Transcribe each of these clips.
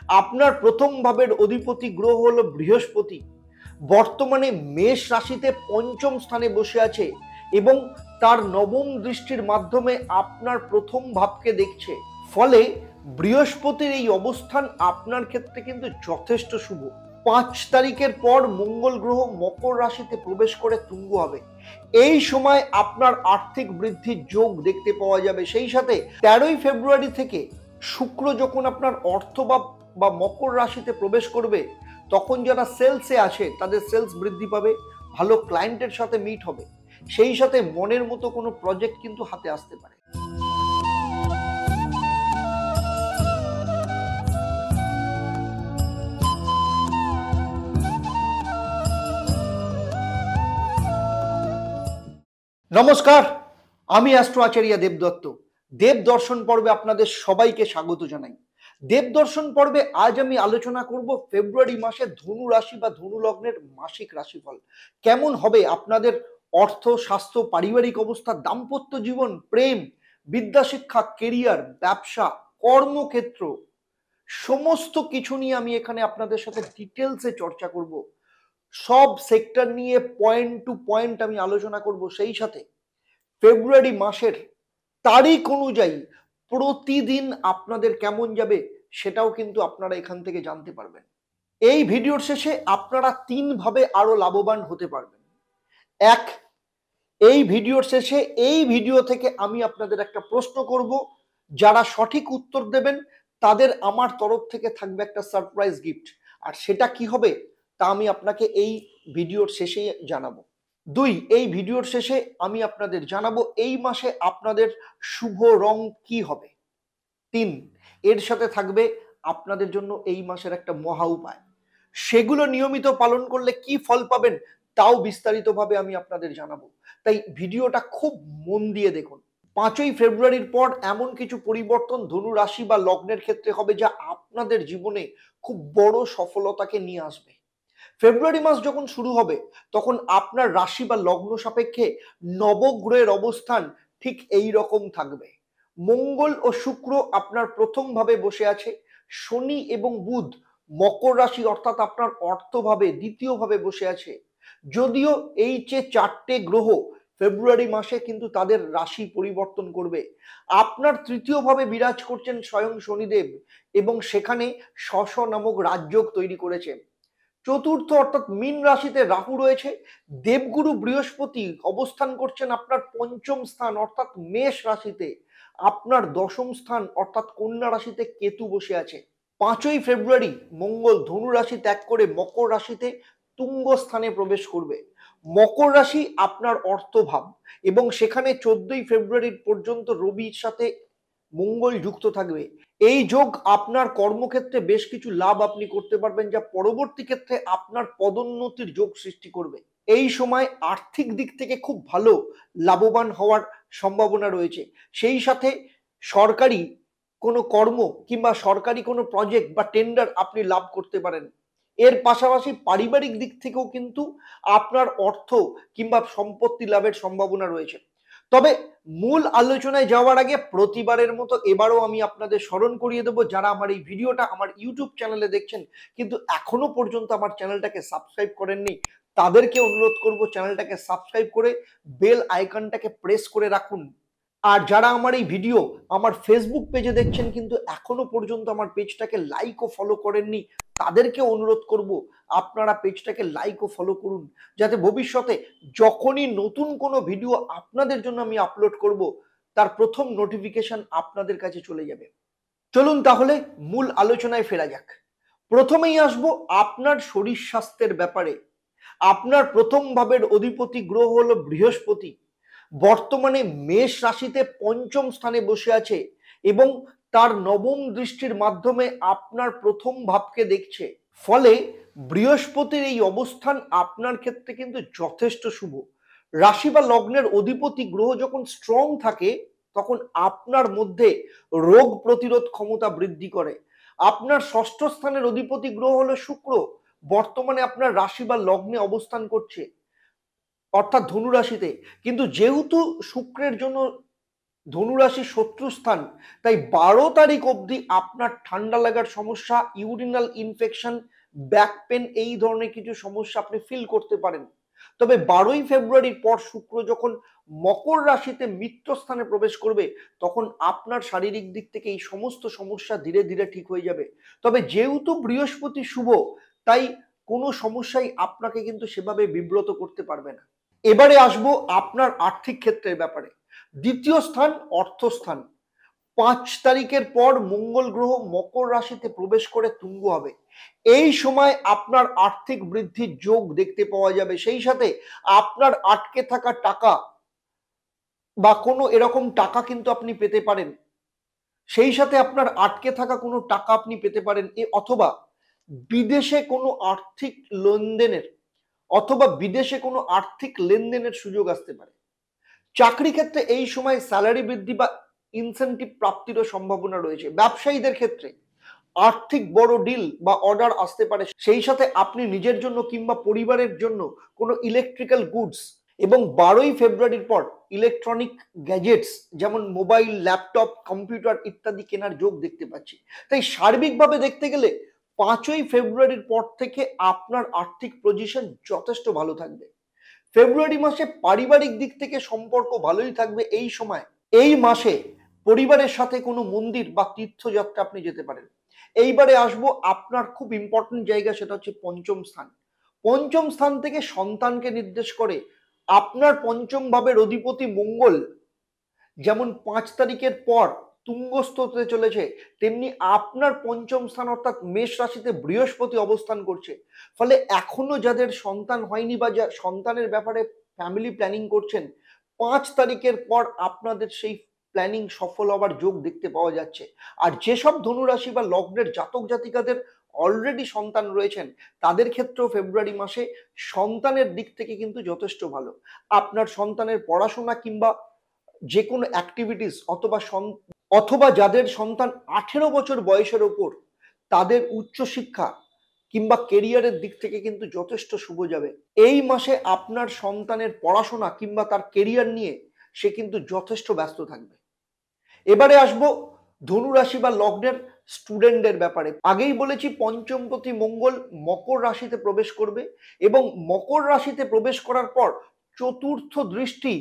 আপনার প্রথম ভাবের অধিপতি গ্রহ হলো বৃহস্পতি, বর্তমানে মেষ রাশিতে পঞ্চম স্থানে বসে আছে এবং তার নবম দৃষ্টির মাধ্যমে আপনার প্রথম ভাবকে দেখছে। ফলে বৃহস্পতির এই অবস্থান আপনার ক্ষেত্রে কিন্তু যথেষ্ট শুভ। 5 তারিখের পর মঙ্গল গ্রহ মকর রাশিতে প্রবেশ করে তুঙ্গ হবে। এই সময় আপনার আর্থিক বৃদ্ধির যোগ দেখতে পাওয়া যাবে। সেই সাথে 13ই ফেব্রুয়ারি থেকে শুক্র যখন আপনার অর্থভাব বা মকর রাশিতে প্রবেশ করবে, তখন যারা সেলসে আছে তাদের সেলস বৃদ্ধি পাবে, ভালো ক্লায়েন্টের সাথে মিট হবে, সেই সাথে মনের মতো কোনো প্রজেক্ট কিন্তু হাতে আসতে পারে। নমস্কার, আমি অ্যাস্ট্রো আচার্য দেবদত্ত। দেব দর্শন পর্বে আপনাদের সবাইকে স্বাগত জানাই। দেব দর্শন পর্বে আজ আমি আলোচনা করব ফেব্রুয়ারি মাসে ধনু রাশি বা ধনু লগ্নের মাসিক রাশিফল। কেমন হবে আপনাদের অর্থ, স্বাস্থ্য, পারিবারিক অবস্থা, দাম্পত্য জীবন, প্রেম, বিদ্যা শিক্ষা, কেরিয়ার, ব্যবসা, কর্মক্ষেত্র, সমস্ত কিছু নিয়ে আমি এখানে আপনাদের সাথে ডিটেলসে চর্চা করব। সব সেক্টর নিয়ে পয়েন্ট টু পয়েন্ট আমি আলোচনা করব। সেই সাথে ফেব্রুয়ারি মাসের তারিখ অনুযায়ী প্রতিদিন আপনাদের কেমন যাবে সেটাও কিন্তু আপনারা এখান থেকে জানতে পারবেন। এই ভিডিওর শেষে আপনারা 3 ভাবে আরো লাভবান হতে পারবেন। এক, এই ভিডিওর শেষে এই ভিডিও থেকে আমি আপনাদের একটা প্রশ্ন করব, যারা সঠিক উত্তর দেবেন তাদের আমার তরফ থেকে থাকবে একটা সারপ্রাইজ গিফট। আর সেটা কি হবে তা আমি আপনাকে এই ভিডিওর শেষেই জানাবো। 2, এই ভিডিওর শেষে আমি আপনাদের জানাবো এই মাসে আপনাদের শুভ রং কি হবে। 3, এর সাথে থাকবে আপনাদের জন্য এই মাসের একটা মহা উপায়, সেগুলো নিয়মিত পালন করলে কি ফল পাবেন তাও বিস্তারিতভাবে আমি আপনাদের জানাবো। তাই ভিডিওটা খুব মন দিয়ে দেখুন। 5ই ফেব্রুয়ারির পর এমন কিছু পরিবর্তন ধনু রাশি বা লগ্নের ক্ষেত্রে হবে যা আপনাদের জীবনে খুব বড় সফলতাকে নিয়ে আসবে। ফেব্রুয়ারি মাস যখন শুরু হবে তখন আপনার রাশি বা লগ্ন সাপেক্ষে নবগ্রহের অবস্থান ঠিক এই রকম থাকবে। মঙ্গল ও শুক্র আপনার প্রথম ভাবে বসে আছে, শনি এবং বুধ মকর রাশি অর্থাৎ আপনার অর্থভাবে দ্বিতীয় ভাবে বসে আছে। যদিও এই যে 4টে গ্রহ ফেব্রুয়ারি মাসে কিন্তু তাদের রাশি পরিবর্তন করবে। আপনার তৃতীয় ভাবে বিরাজ করছেন স্বয়ং শনিদেব এবং সেখানে শশ নামক রাজযোগ তৈরি করেছে। চতুর্থ অর্থাৎ মীন রাশিতে রাহু রয়েছে। দেবগুরু বৃহস্পতি অবস্থান করছেন আপনার পঞ্চম স্থান অর্থাৎ মেষ রাশিতে। আপনার দশম স্থান অর্থাৎ কন্যা রাশিতে কেতু বসে আছে। 5ই ফেব্রুয়ারি মঙ্গল ধনু রাশি ত্যাগ করে মকর রাশিতে তুঙ্গ স্থানে প্রবেশ করবে। মকর রাশি আপনার অর্থভাব এবং সেখানে 14ই ফেব্রুয়ারি পর্যন্ত রবির সাথে মঙ্গল যুক্ত থাকবে। এই যোগ আপনার কর্মক্ষেত্রে বেশ কিছু লাভ আপনি করতে পারবেন, যা পরবর্তী ক্ষেত্রে আপনার পদোন্নতির যোগ সৃষ্টি করবে। এই সময় আর্থিক দিক থেকে খুব ভালো লাভবান হওয়ার সম্ভাবনা রয়েছে। সেই সাথে সরকারি কোনো কর্ম কিংবা সরকারি কোনো প্রজেক্ট বা টেন্ডার আপনি লাভ করতে পারেন। এর পাশাপাশি পারিবারিক দিক থেকেও কিন্তু আপনার অর্থ কিংবা সম্পত্তি লাভের সম্ভাবনা রয়েছে। তবে মূল আলোচনায় যাওয়ার আগে প্রতিবারের মতো এবারও আমি আপনাদের স্মরণ করিয়ে দেবো, যারা আমার এই ভিডিওটা আমার ইউটিউব চ্যানেলে দেখছেন কিন্তু এখনো পর্যন্ত আমার চ্যানেলটাকে সাবস্ক্রাইব করেননি, তাদেরকে অনুরোধ করব চ্যানেলটাকে সাবস্ক্রাইব করে বেল আইকনটাকে প্রেস করে রাখুন। আর যারা আমার এই ভিডিও আমার ফেসবুক পেজে দেখছেন কিন্তু এখনো পর্যন্ত আমার পেজটাকে লাইক ও ফলো করেননি, তাদেরকে অনুরোধ করব আপনারা পেজটাকে লাইক ও ফলো করুন, যাতে ভবিষ্যতে যখনই নতুন কোনো ভিডিও আপনাদের জন্য আমি আপলোড করব তার প্রথম নোটিফিকেশন আপনাদের কাছে চলে যাবে। চলুন তাহলে মূল আলোচনায় ফেরা যাক। প্রথমেই আসবো আপনার শরীর স্বাস্থ্যের ব্যাপারে। আপনার প্রথম ভাবের অধিপতি গ্রহ হলো বৃহস্পতি, বর্তমানে মেষ রাশিতে পঞ্চম স্থানে বসে আছে এবং তার নবম দৃষ্টির মাধ্যমে আপনার প্রথম ভাবকে দেখছে। ফলে বৃহস্পতির এই অবস্থান আপনার ক্ষেত্রে কিন্তু যথেষ্ট শুভ। রাশি বা লগ্নের অধিপতি গ্রহ যখন স্ট্রং থাকে তখন আপনার মধ্যে রোগ প্রতিরোধ ক্ষমতা বৃদ্ধি করে। আপনার ষষ্ঠ স্থানের অধিপতি গ্রহ হলো শুক্র, বর্তমানে আপনার রাশি বা লগ্নে অবস্থান করছে অর্থাৎ ধনু রাশিতে। কিন্তু যেহেতু শুক্রের জন্য ধনুরাশি শত্রুস্থান, তাই 12 তারিখ অবধি আপনার ঠান্ডা লাগার সমস্যা, ইউরিনাল ইনফেকশন, ব্যাক পেন এই ধরনের কিছু সমস্যা আপনি ফিল করতে পারেন। তবে 12ই ফেব্রুয়ারির পর শুক্র যখন মকর রাশিতে মিত্রস্থানে প্রবেশ করবে, তখন আপনার শারীরিক দিক থেকে এই সমস্ত সমস্যা ধীরে ধীরে ঠিক হয়ে যাবে। তবে যেহেতু বৃহস্পতি শুভ, তাই কোনো সমস্যাই আপনাকে কিন্তু সেভাবে বিব্রত করতে পারবে না। এবারে আসবো আপনার আর্থিক ক্ষেত্রের ব্যাপারে। দ্বিতীয় স্থান অর্থস্থান। 5 তারিখের পর মঙ্গল গ্রহ মকর রাশিতে প্রবেশ করে তুঙ্গ হবে। এই সময় আপনার আর্থিক বৃদ্ধির যোগ দেখতে পাওয়া যাবে। সেই সাথে আপনার আটকে থাকা টাকা বা কোনো এরকম টাকা কিন্তু আপনি পেতে পারেন। সেই সাথে আপনার আটকে থাকা কোনো টাকা আপনি পেতে পারেন, অথবা বিদেশে কোনো আর্থিক লেনদেনের সুযোগ আসতে পারে। চাকরি ক্ষেত্রে এই সময় স্যালারি বৃদ্ধি বা ইনসেনটিভ প্রাপ্তিরও সম্ভাবনা রয়েছে। ব্যবসায়ীদের ক্ষেত্রে আর্থিক বড় ডিল বা অর্ডার আসতে পারে। সেই সাথে আপনি নিজের জন্য কিংবা পরিবারের জন্য কোনো ইলেকট্রিক্যাল গুডস, এবং 12ই ফেব্রুয়ারির পর ইলেকট্রনিক গ্যাজেটস যেমন মোবাইল, ল্যাপটপ, কম্পিউটার ইত্যাদি কেনার যোগ দেখতে পাচ্ছি। তাই সার্বিকভাবে দেখতে গেলে 5ই ফেব্রুয়ারির পর থেকে আপনার আর্থিক পজিশন যথেষ্ট ভালো থাকবে। ফেব্রুয়ারি মাসে পারিবারিক দিক থেকে সম্পর্ক ভালোই থাকবে। এই সময় এই মাসে পরিবারের সাথে কোনো মন্দির বা তীর্থযাত্রা আপনি যেতে পারেন। এইবারে আসবো আপনার খুব ইম্পর্টেন্ট জায়গা, সেটা হচ্ছে পঞ্চম স্থান। পঞ্চম স্থান থেকে সন্তানকে নির্দেশ করে। আপনার পঞ্চম ভাবের অধিপতি মঙ্গল যেমন 5 তারিখের পর তুঙ্গস্থ হতে চলেছে, তেমনি আপনার পঞ্চম স্থান অর্থাৎ মেষ রাশিতে বৃহস্পতি অবস্থান করছে। ফলে এখনো যাদের সন্তান হয়নি বা যা সন্তানের ব্যাপারে ফ্যামিলি প্ল্যানিং করছেন, 5 তারিখের পর আপনাদের সেই প্ল্যানিং সফল হওয়ার যোগ দেখতে পাওয়া যাচ্ছে। আর যেসব ধনুরাশি বা লগ্নের জাতক জাতিকাদের অলরেডি সন্তান রয়েছেন, তাদের ক্ষেত্রেও ফেব্রুয়ারি মাসে সন্তানের দিক থেকে কিন্তু যথেষ্ট ভালো। আপনার সন্তানের পড়াশোনা কিংবা যে কোনো অ্যাক্টিভিটিস, অথবা যাদের সন্তান 18 বছর বয়সের ওপর, তাদের উচ্চশিক্ষা কিংবা কেরিয়ারের দিক থেকে কিন্তু যথেষ্ট শুভ যাবে। এই মাসে আপনার সন্তানের পড়াশোনা কিংবা তার কেরিয়ার নিয়ে সে কিন্তু যথেষ্ট ব্যস্ত থাকবে। এবারে আসবো ধনুরাশি বা লগ্নের স্টুডেন্টদের ব্যাপারে। আগেই বলেছি পঞ্চমপতি মঙ্গল মকর রাশিতে প্রবেশ করবে, এবং মকর রাশিতে প্রবেশ করার পর চতুর্থ দৃষ্টি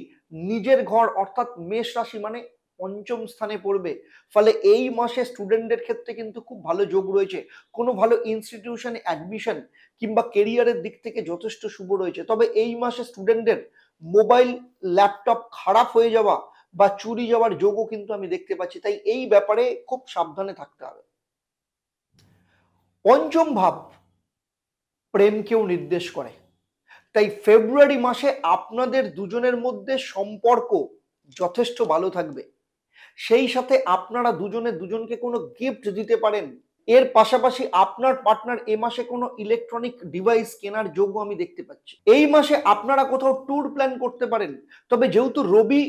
নিজের ঘর অর্থাৎ মেষ রাশি মানে পঞ্চম স্থানে পড়বে। ফলে এই মাসে স্টুডেন্টদের ক্ষেত্রে কিন্তু খুব ভালো যোগ রয়েছে। কোনো ভালো ইনস্টিটিউশনে অ্যাডমিশন কিংবা কেরিয়ারের দিক থেকে যথেষ্ট শুভ রয়েছে। তবে এই মাসে স্টুডেন্টদের মোবাইল, ল্যাপটপ খারাপ হয়ে যাওয়া বা চুরি যাওয়ার যোগও কিন্তু আমি দেখতে পাচ্ছি। তাই এই ব্যাপারে খুব সাবধানে থাকতে হবে। পঞ্চম ভাব প্রেমকেও নির্দেশ করে। তাই ফেব্রুয়ারি মাসে আপনাদের দুজনের মধ্যে সম্পর্ক যথেষ্ট ভালো থাকবে। সেই সাথে আপনারা দুজনে দুজনকে কোনো গিফট দিতে পারেন। এর পাশাপাশি আপনার পার্টনার এ মাসে কোনো ইলেকট্রনিক ডিভাইস কেনার যোগ্য আমি দেখতে পাচ্ছি। এই মাসে আপনারা কোথাও ট্যুর প্ল্যান করতে পারেন। তবে যেহেতু রবি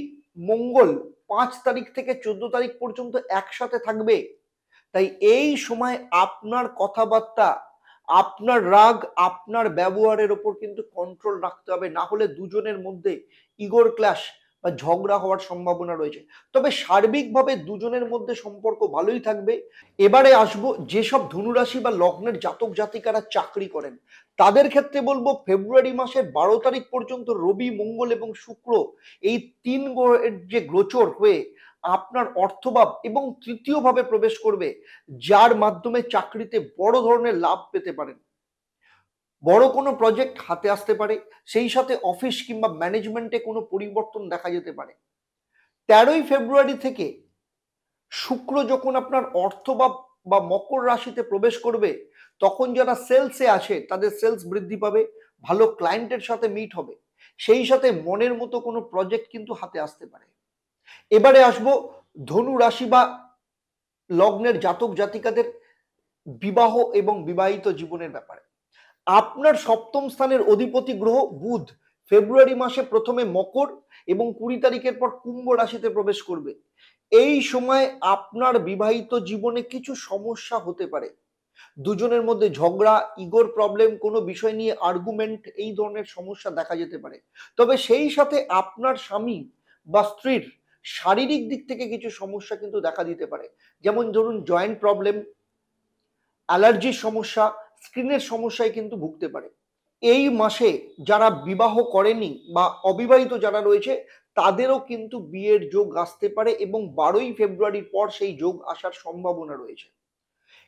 মঙ্গল 5 তারিখ থেকে 14 তারিখ পর্যন্ত একসাথে থাকবে, তাই এই সময় আপনার কথাবার্তা, আপনার রাগ, আপনার ব্যবহারের ওপর কিন্তু কন্ট্রোল রাখতে হবে, না হলে দুজনের মধ্যে ইগোর ক্ল্যাশ বা ঝগড়া হওয়ার সম্ভাবনা রয়েছে। তবে সার্বিকভাবে দুজনের মধ্যে সম্পর্ক ভালোই থাকবে। এবারে আসবো যেসব ধনুরাশি বা লগ্নের জাতক জাতিকারা চাকরি করেন, তাদের ক্ষেত্রে বলবো ফেব্রুয়ারি মাসের 12 তারিখ পর্যন্ত রবি, মঙ্গল এবং শুক্র এই 3 গ্রহের যে গোচর হয়ে আপনার অর্থভাব এবং তৃতীয় ভাবে প্রবেশ করবে, যার মাধ্যমে চাকরিতে বড় ধরনের লাভ পেতে পারেন। বড় কোনো প্রজেক্ট হাতে আসতে পারে। সেই সাথে অফিস কিংবা ম্যানেজমেন্টে কোনো পরিবর্তন দেখা যেতে পারে। 13ই ফেব্রুয়ারি থেকে শুক্র যখন আপনার অর্থভাব বা মকর রাশিতে প্রবেশ করবে, তখন যারা সেলসে আছে তাদের সেলস বৃদ্ধি পাবে, ভালো ক্লায়েন্টের সাথে মিট হবে। সেই সাথে মনের মতো কোনো প্রজেক্ট কিন্তু হাতে আসতে পারে। এবারে আসবো ধনু রাশি বা লগ্নের জাতক জাতিকাদের বিবাহ এবং বিবাহিত জীবনের ব্যাপারে। আপনার সপ্তম স্থানের অধিপতি গ্রহ বুধ ফেব্রুয়ারি মাসে প্রথমে মকর এবং 20 তারিখের পর কুম্ভ রাশিতে প্রবেশ করবে। এই সময় আপনার বিবাহিত জীবনে কিছু সমস্যা হতে পারে। দুজনের মধ্যে ঝগড়া, ইগোর প্রবলেম, কোনো বিষয় নিয়ে আর্গুমেন্ট, এই ধরনের সমস্যা দেখা যেতে পারে। তবে সেই সাথে আপনার স্বামী বা স্ত্রীর শারীরিক দিক থেকে কিছু সমস্যা কিন্তু দেখা দিতে পারে, যেমন ধরুন জয়েন্ট প্রবলেম, অ্যালার্জির সমস্যা, স্কিনের সমস্যায় কিন্তু ভুগতে পারে। এই মাসে যারা বিবাহ করেনি বা অবিবাহিত যারা রয়েছে তাদেরও কিন্তু বিয়ের যোগ আসতে পারে এবং 12ই ফেব্রুয়ারির পর সেই যোগ আসার সম্ভাবনা রয়েছে।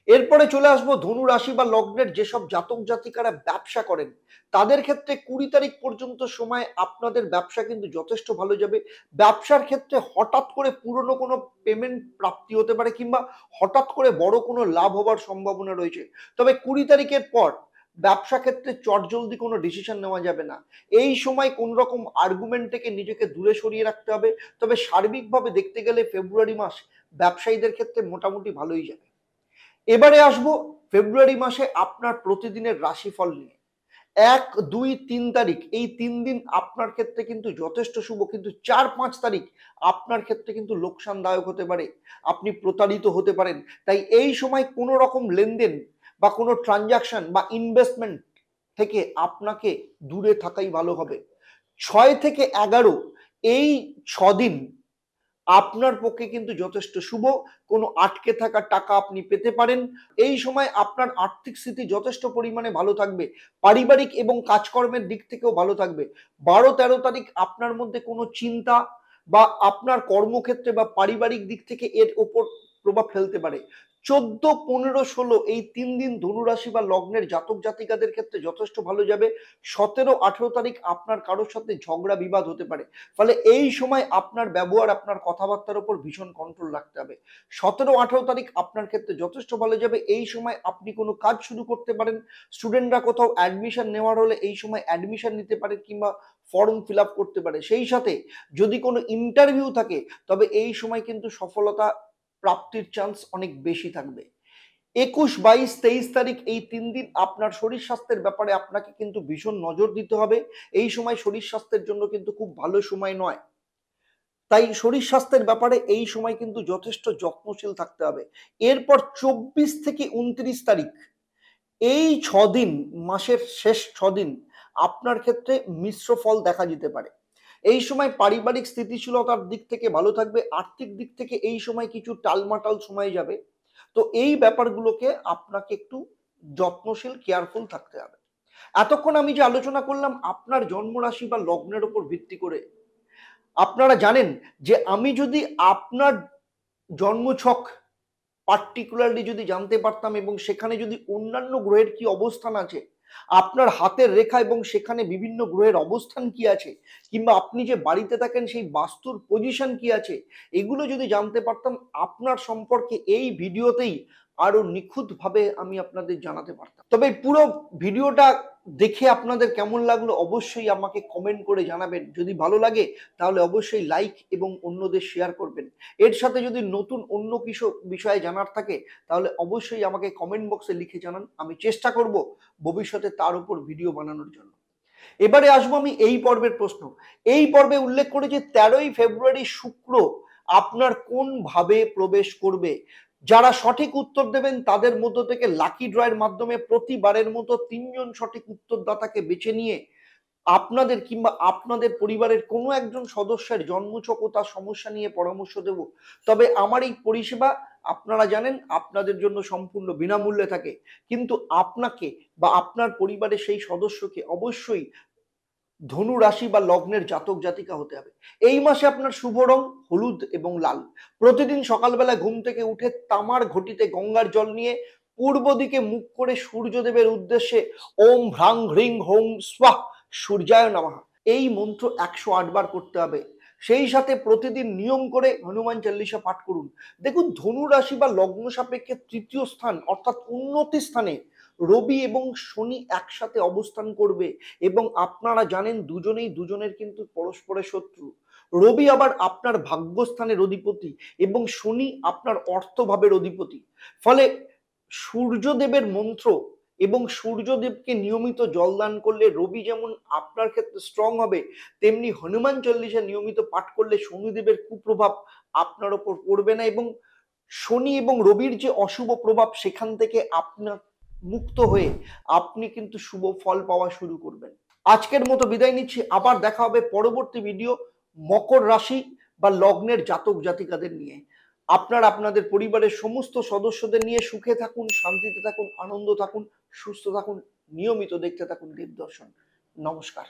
এরপরে চলে আসবো ধনু রাশি বা লগ্নের যেসব জাতক জাতিকারা ব্যবসা করেন তাদের ক্ষেত্রে 20 তারিখ পর্যন্ত সময় আপনাদের ব্যবসা কিন্তু যথেষ্ট ভালো যাবে। ব্যবসার ক্ষেত্রে হঠাৎ করে পুরনো কোনো পেমেন্ট প্রাপ্তি হতে পারে কিংবা হঠাৎ করে বড় কোনো লাভ হবার সম্ভাবনা রয়েছে। তবে 20 তারিখের পর ব্যবসা ক্ষেত্রে চটজলদি কোনো ডিসিশন নেওয়া যাবে না। এই সময় কোন রকম আর্গুমেন্ট থেকে নিজেকে দূরে সরিয়ে রাখতে হবে। তবে সার্বিকভাবে দেখতে গেলে ফেব্রুয়ারি মাস ব্যবসায়ীদের ক্ষেত্রে মোটামুটি ভালোই যাবে। এবারে আসবো ফেব্রুয়ারি মাসে আপনার প্রতিদিনের রাশিফল নিয়ে। 1, 2, 3 তারিখ এই 3 দিন আপনার ক্ষেত্রে কিন্তু যথেষ্ট শুভ, কিন্তু 4, 5 তারিখ আপনার ক্ষেত্রে কিন্তু লোকসানদায়ক হতে পারে, আপনি প্রতারিত হতে পারেন। তাই এই সময় কোনো রকম লেনদেন বা কোনো ট্রানজাকশন বা ইনভেস্টমেন্ট থেকে আপনাকে দূরে থাকাই ভালো হবে। 6 থেকে 11 এই 6 দিন আপনার পক্ষে কিন্তু যথেষ্ট শুভ। কোনো আটকে থাকা টাকা আপনি পেতে পারেন। এই সময় আপনার আর্থিক স্থিতি যথেষ্ট পরিমাণে ভালো থাকবে, পারিবারিক এবং কাজকর্মের দিক থেকেও ভালো থাকবে। 12, 13 তারিখ আপনার মধ্যে কোনো চিন্তা বা আপনার কর্মক্ষেত্রে বা পারিবারিক দিক থেকে এর ওপর প্রভাব ফেলতে পারে। 14, 15, 16 এই 3 দিন ধনুরাশি বা লগ্নের জাতক জাতিকাদের ক্ষেত্রে যথেষ্ট ভালো যাবে। 17, 18 তারিখ আপনার কারোর সাথে ঝগড়া বিবাদ হতে পারে, ফলে এই সময় আপনার ব্যবহার আপনার কথাবার্তার উপর ভীষণ কন্ট্রোল রাখতে হবে। 17, 18 তারিখ আপনার ক্ষেত্রে যথেষ্ট ভালো যাবে। এই সময় আপনি কোনো কাজ শুরু করতে পারেন। স্টুডেন্টরা কোথাও অ্যাডমিশন নেওয়ার হলে এই সময় অ্যাডমিশন নিতে পারেন কিংবা ফর্ম ফিল আপ করতে পারে। সেই সাথে যদি কোনো ইন্টারভিউ থাকে তবে এই সময় কিন্তু সফলতা প্রাপ্তির চান্স অনেক বেশি থাকবে। 21, 22, 23 তারিখ এই 3 দিন আপনার শরীর স্বাস্থ্যের ব্যাপারে আপনাকে কিন্তু ভীষণ নজর দিতে হবে। এই সময় শরীর স্বাস্থ্যের জন্য কিন্তু খুব ভালো সময় নয়, তাই শরীর স্বাস্থ্যের ব্যাপারে এই সময় কিন্তু যথেষ্ট যত্নশীল থাকতে হবে। এরপর 24 থেকে 29 তারিখ এই 6 দিন, মাসের শেষ 6 দিন আপনার ক্ষেত্রে মিশ্র ফল দেখা যেতে পারে। এই সময় পারিবারিক স্থিতিশীলতার দিক থেকে ভালো থাকবে, আর্থিক দিক থেকে এই সময় কিছু টালমাটাল সময় যাবে। তো এই ব্যাপারগুলোকে আপনাকে একটু যত্নশীল কেয়ারফুল থাকতে হবে। এতক্ষণ আমি যে আলোচনা করলাম আপনার জন্মরাশি বা লগ্নের উপর ভিত্তি করে, আপনারা জানেন যে আমি যদি আপনার জন্মছক পার্টিকুলারলি যদি জানতে পারতাম এবং সেখানে যদি অন্যান্য গ্রহের কি অবস্থান আছে, আপনার হাতের রেখা এবং সেখানে বিভিন্ন গ্রহের অবস্থান কি আছে, কিংবা আপনি যে বাড়িতে থাকেন সেই বাস্তুর পজিশন কি আছে, এগুলো যদি জানতে পারতাম আপনার সম্পর্কে এই ভিডিওতেই আরো নিখুঁতভাবে আমি আপনাদের জানাতে পারতাম। তবে পুরো ভিডিওটা দেখে আপনাদের কেমন লাগলো অবশ্যই আমাকে কমেন্ট করে জানাবেন। যদি ভালো লাগে তাহলে অবশ্যই লাইক এবং অন্যদের শেয়ার করবেন। এর সাথে যদি নতুন অন্য কিছু বিষয়ে জানার থাকে তাহলে অবশ্যই আমাকে কমেন্ট বক্সে লিখে জানান, আমি চেষ্টা করব ভবিষ্যতে তার উপর ভিডিও বানানোর জন্য। এবারে আসবো আমি এই পর্বের প্রশ্ন। এই পর্বে উল্লেখ করেছি 13ই ফেব্রুয়ারি শুক্র আপনার কোন ভাবে প্রবেশ করবে। যারা সঠিক উত্তর দেবেন তাদের মধ্য থেকে লাকি ড্রয়ের মাধ্যমে প্রতিবারের মতো 3জন সঠিক উত্তরদাতাকে বেছে নিয়ে আপনাদের কিংবা আপনাদের পরিবারের কোনো একজন সদস্যের জন্মছক ও তার সমস্যা নিয়ে পরামর্শ দেব। তবে আমার এই পরিষেবা আপনারা জানেন আপনাদের জন্য সম্পূর্ণ বিনামূল্যে থাকে, কিন্তু আপনাকে বা আপনার পরিবারের সেই সদস্যকে অবশ্যই ধনু রাশি বা লগ্নের জাতক জাতিকা হতে হবে। এই মাসে আপনার শুভ রং হলুদ এবং লাল। প্রতিদিন সকালবেলা ঘুম থেকে উঠে তামার ঘটিতে গঙ্গার জল নিয়ে পূর্ব দিকে মুখ করে সূর্যদেবের উদ্দেশ্যে ওম ভ্রাং হ্রিং হোং স্বাহ সূর্যায় নমঃ এই মন্ত্র 108 বার করতে হবে। সেই সাথে প্রতিদিন নিয়ম করে হনুমান চল্লিশা পাঠ করুন। দেখুন ধনু রাশি বা লগ্ন সাপেক্ষে তৃতীয় স্থান অর্থাৎ উন্নতি স্থানে রবি এবং শনি একসাথে অবস্থান করবে এবং আপনারা জানেন দুজনেই দুজনের কিন্তু পরস্পরের শত্রু। রবি আবার আপনার ভাগ্যস্থানের অধিপতি এবং শনি আপনার অর্থভাবের অধিপতি। ফলে সূর্যদেবের মন্ত্র এবং সূর্যদেবকে নিয়মিত জলদান করলে রবি যেমন আপনার ক্ষেত্রে স্ট্রং হবে, তেমনি হনুমান চল্লিশা নিয়মিত পাঠ করলে শনিদেবের কুপ্রভাব আপনার ওপর পড়বে না এবং শনি এবং রবির যে অশুভ প্রভাব সেখান থেকে আপনার মুক্ত হয়ে আপনি কিন্তু শুভ ফল পাওয়া শুরু করবেন। আজকের মতো বিদায় নিচ্ছি, আবার দেখা হবে পরবর্তী ভিডিও মকর রাশি বা লগ্নের জাতক জাতিকাদের নিয়ে। আপনারা আপনাদের পরিবারের সমস্ত সদস্যদের নিয়ে সুখে থাকুন, শান্তিতে থাকুন, আনন্দ থাকুন, সুস্থ থাকুন, নিয়মিত দেখতে থাকুন দেবদর্শন। নমস্কার।